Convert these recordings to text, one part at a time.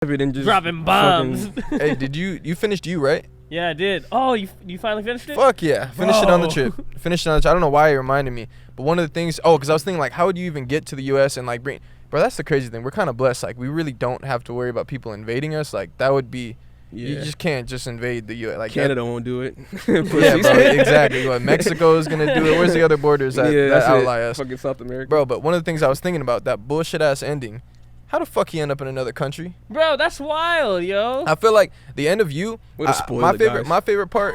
And just dropping bombs. Hey, did you finished right? Yeah, I did. Oh, you finally finished it? Fuck yeah. Finished it on the trip. Finished it on the trip. I don't know why it reminded me. But one of the things, because I was thinking, like, how would you even get to the U.S. and, like, bring... Bro, that's the crazy thing. We're kind of blessed. Like, we really don't have to worry about people invading us. Like, that would be... Yeah. You just can't just invade the U.S. Like Canada won't do it. Yeah, bro, exactly. What, Mexico's going to do it. Where's the other borders that ally us? Fucking South America. Bro, but one of the things I was thinking about, that bullshit-ass ending... How the fuck he end up in another country? Bro, that's wild, yo. I feel like the end of You, my favorite part.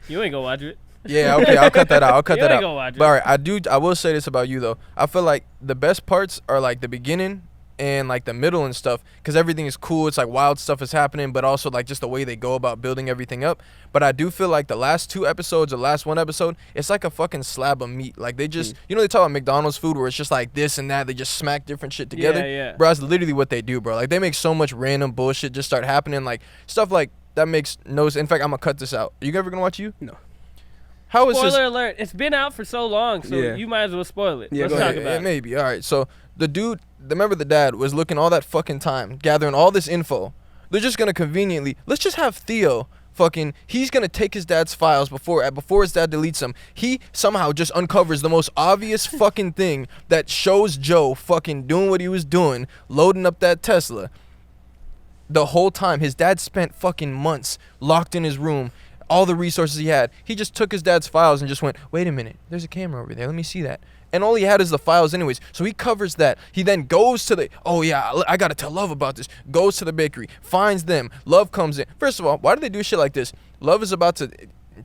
You ain't gonna watch it. Yeah, okay, I'll cut that out. I'll cut that out. Gonna watch it. But all right, I will say this about You though. I feel like the best parts are like the beginning and like the middle and stuff, because everything is cool. It's like wild stuff is happening, but also like just the way they go about building everything up. But I do feel like the last 2 episodes or last 1 episode, it's like a fucking slab of meat. Like they just, you know, they talk about McDonald's food where it's just like this and that. They just smack different shit together. Yeah. Bro, that's literally what they do, bro. Like they make so much random bullshit just start happening. Like stuff like that makes no sense. In fact, I'm gonna cut this out. Are you ever gonna watch You? No. How is Spoiler alert. It's been out for so long, so you might as well spoil it. Yeah, Let's talk about it. Maybe. All right. So the dude, remember the dad, was looking all that fucking time, gathering all this info. They're just going to conveniently, let's just have Theo he's going to take his dad's files before his dad deletes them. He somehow just uncovers the most obvious fucking thing that shows Joe fucking doing what he was doing, loading up that Tesla. The whole time, his dad spent fucking months locked in his room. All the resources he had, he just took his dad's files and just went, wait a minute, there's a camera over there, let me see that. And all he had is the files anyways, so he covers that. He then goes to I gotta tell Love about this. Goes to the bakery, finds them. Love comes in. First of all, why do they do shit like this? Love is about to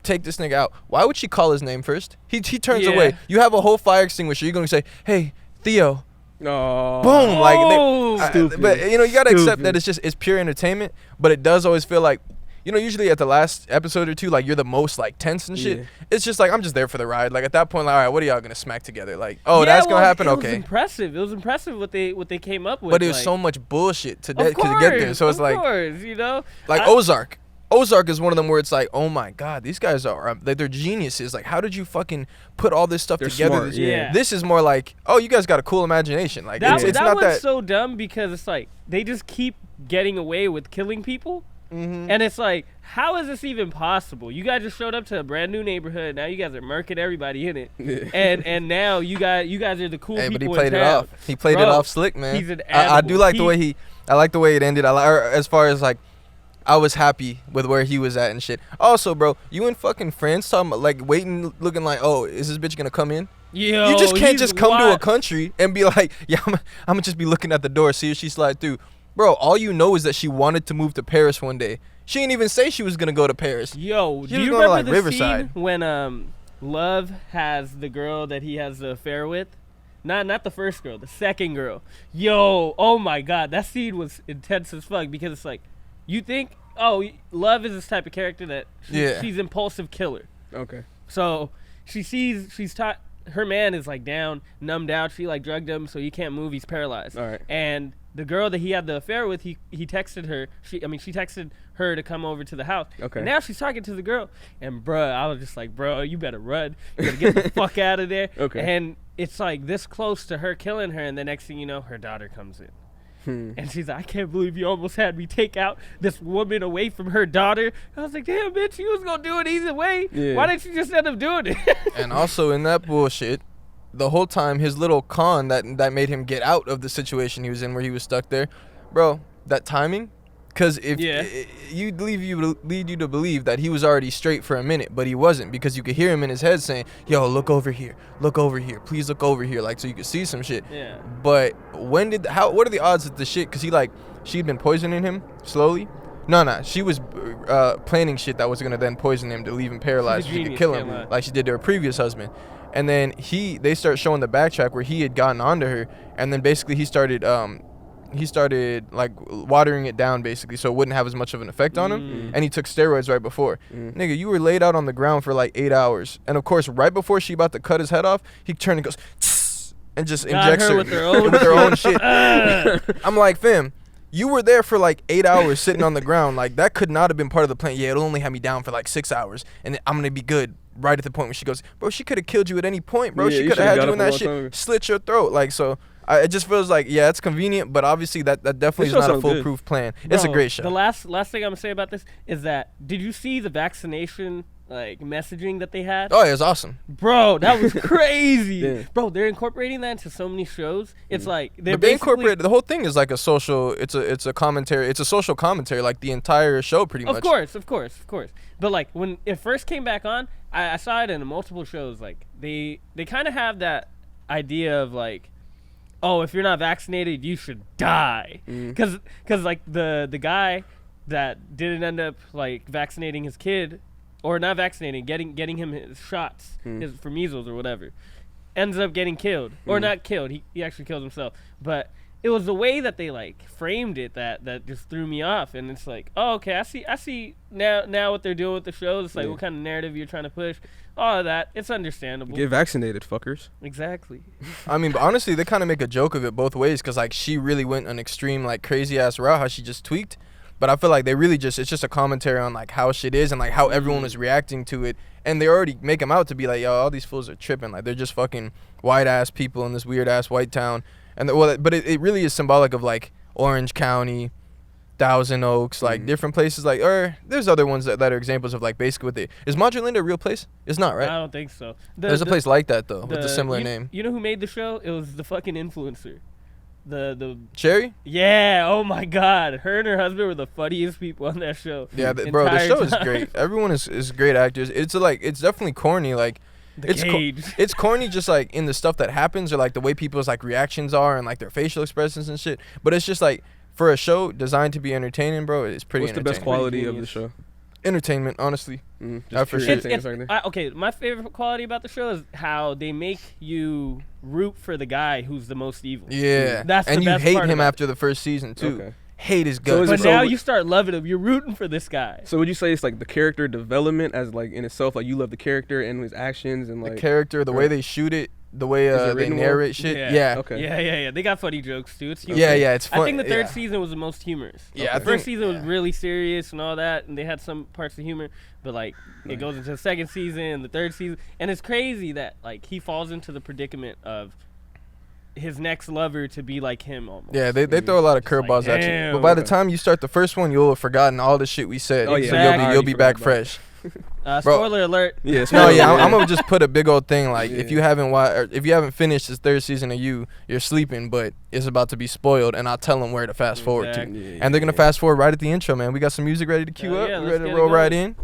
take this nigga out. Why would she call his name first? He turns away. You have a whole fire extinguisher. You're gonna say, hey, Theo. Oh. Boom. Stupid. But you gotta accept that it's pure entertainment, but it does always feel like, usually at the last episode or 2, like, you're the most, like, tense and shit. Yeah. It's just, like, I'm just there for the ride. Like, at that point, like, all right, what are y'all going to smack together? Like, that's going to happen? Okay. It was impressive what they came up with. But it was so much bullshit to get there. So it's like. Of course, Like, Ozark. Ozark is one of them where it's like, oh, my God, these guys are, like, they're geniuses. Like, how did you fucking put all this stuff together? Smart, This is more like, oh, you guys got a cool imagination. Like, it's not that. That was so dumb because it's like, they just keep getting away with killing people. Mm-hmm. And it's like, how is this even possible? You guys just showed up to a brand new neighborhood. Now you guys are murking everybody in it. And now you guys are the cool people. But he played in it town. off. He played it off slick, man. He's an animal. I do like the way I like the way it ended. As far as like, I was happy with where he was at and shit. Also, bro, you and fucking friends talking about like waiting, looking like, oh, is this bitch gonna come in? Yo, you just can't just come to a country and be like, yeah, I'm gonna just be looking at the door, see if she slide through. Bro, all you know is that she wanted to move to Paris one day. She didn't even say she was gonna go to Paris. Yo, do you remember like the Riverside scene when Love has the girl that he has the affair with? Not the first girl, the second girl. Yo, oh my God, that scene was intense as fuck because it's like, you think, Love is this type of character that she's impulsive killer. Okay. So her man is like down, numbed out. She like drugged him, so he can't move. He's paralyzed. All right. And the girl that he had the affair with, he texted her. She texted her to come over to the house. Okay. And now she's talking to the girl, and bruh, I was just like, bro, you better run. You gotta get the fuck out of there. Okay. And it's like this close to her killing her, and the next thing you know, her daughter comes in. And she's like, I can't believe you almost had me take out this woman away from her daughter. I was like, damn, bitch, you was going to do it either way. Yeah. Why didn't you just end up doing it? And also in that bullshit, the whole time, his little con that made him get out of the situation he was in where he was stuck there. Bro, that timing, because if you'd lead you to believe that he was already straight for a minute, but he wasn't, because you could hear him in his head saying, yo, look over here, please look over here, like, so you could see some shit. Yeah. But what are the odds that the shit, because she'd been poisoning him slowly? No, she was planning shit that was gonna then poison him to leave him paralyzed so she could kill him, like she did to her previous husband. And then they start showing the backtrack where he had gotten onto her, and then basically he started like watering it down basically so it wouldn't have as much of an effect on him, and he took steroids right before. Nigga, you were laid out on the ground for like 8 hours, and of course right before she about to cut his head off, he turned and goes and just injects her with her own shit. I'm like, fam, You were there for like 8 hours sitting on the ground. Like, that could not have been part of the plan. Yeah, it'll only have me down for like 6 hours, and I'm gonna be good right at the point when she goes, bro, she could have killed you at any point, bro. Yeah, she you could have should've had got you in up a that long shit, time ago. slit your throat. Like, so it just feels like, yeah, it's convenient, but obviously that definitely is show not a sounds good. foolproof plan. It's a Bro, great show. The last thing I'm gonna say about this is that, did you see the vaccination like messaging that they had? Oh, yeah, it's awesome. Bro, that was crazy. Yeah. Bro, they're incorporating that into so many shows. It's like they're But they basically- incorporate the whole thing is like a social. It's a commentary. It's a social commentary, like the entire show, pretty much. Of course. But like when it first came back on, I saw it in multiple shows. Like they kind of have that idea of like, oh, if you're not vaccinated, you should die. Cause like the guy that didn't end up like vaccinating his kid, or not vaccinating, getting him his shots for measles or whatever, ends up getting killed, or not killed. He actually killed himself. But it was the way that they like framed it that just threw me off. And it's like, oh, okay, I see now what they're doing with the shows. It's like what kind of narrative you're trying to push. All of that, it's understandable. Get vaccinated, fuckers. Exactly. I mean, but honestly, they kind of make a joke of it both ways, because like she really went an extreme, like crazy ass route, how she just tweaked. But I feel like they really it's just a commentary on like how shit is and like how everyone is reacting to it. And they already make them out to be like, yo, all these fools are tripping. Like, they're just fucking white ass people in this weird ass white town. And but it really is symbolic of like Orange County, Thousand Oaks, like different places. Like, or there's other ones that are examples of like basically what is Madre Linda a real place? It's not, right? I don't think so. There's a place like that though with a similar name. You know who made the show? It was the fucking influencer. The Cherry? Yeah, oh my god. Her and her husband were the funniest people on that show. Yeah, bro, the entire show is time. great. Everyone is great actors. It's definitely corny. Like, The it's cage. it's corny just like in the stuff that happens, or like the way people's like reactions are and like their facial expressions and shit. But it's just like, for a show designed to be entertaining, bro, it's pretty What's the entertaining. best quality of the Genius. show? Entertainment, honestly. Just for curious sure. things like that. Okay, my favorite quality about the show is how they make you root for the guy who's the most evil. Yeah. That's and the you best hate part him about after the first season too. Okay. Hate his So guts. is But it- now you start loving him. You're rooting for this guy. So would you say it's like the character development as like in itself, like you love the character and his actions and the like character, the way right. they shoot it, the way Is it they written well? narrate shit. Yeah. Yeah. Okay. Yeah. They got funny jokes too. It's humorous. Yeah, it's fun. I think the third yeah. season was the most humorous. Yeah, The I first think- season was yeah. really serious and all that, and they had some parts of humor, but like it goes into the second season, the third season, and it's crazy that like he falls into the predicament of his next lover to be like him almost. Yeah, they throw a lot of Just like, curveballs at you. damn. But by the Okay. time you start the first one, you'll have forgotten all the shit we said. Oh, yeah. So Exactly. you'll be back Forgot about fresh. Bro. Spoiler alert. Yeah, No, spoiler yeah, alert. I'm gonna just put a big old thing like if Yeah. you haven't finished this third season of you're sleeping, but it's about to be spoiled, and I'll tell them where to fast forward to, Exactly. Yeah, and they're gonna yeah. fast forward right at the intro, man. We got some music ready to cue Hell up. yeah, We let's ready to get it roll going. right in.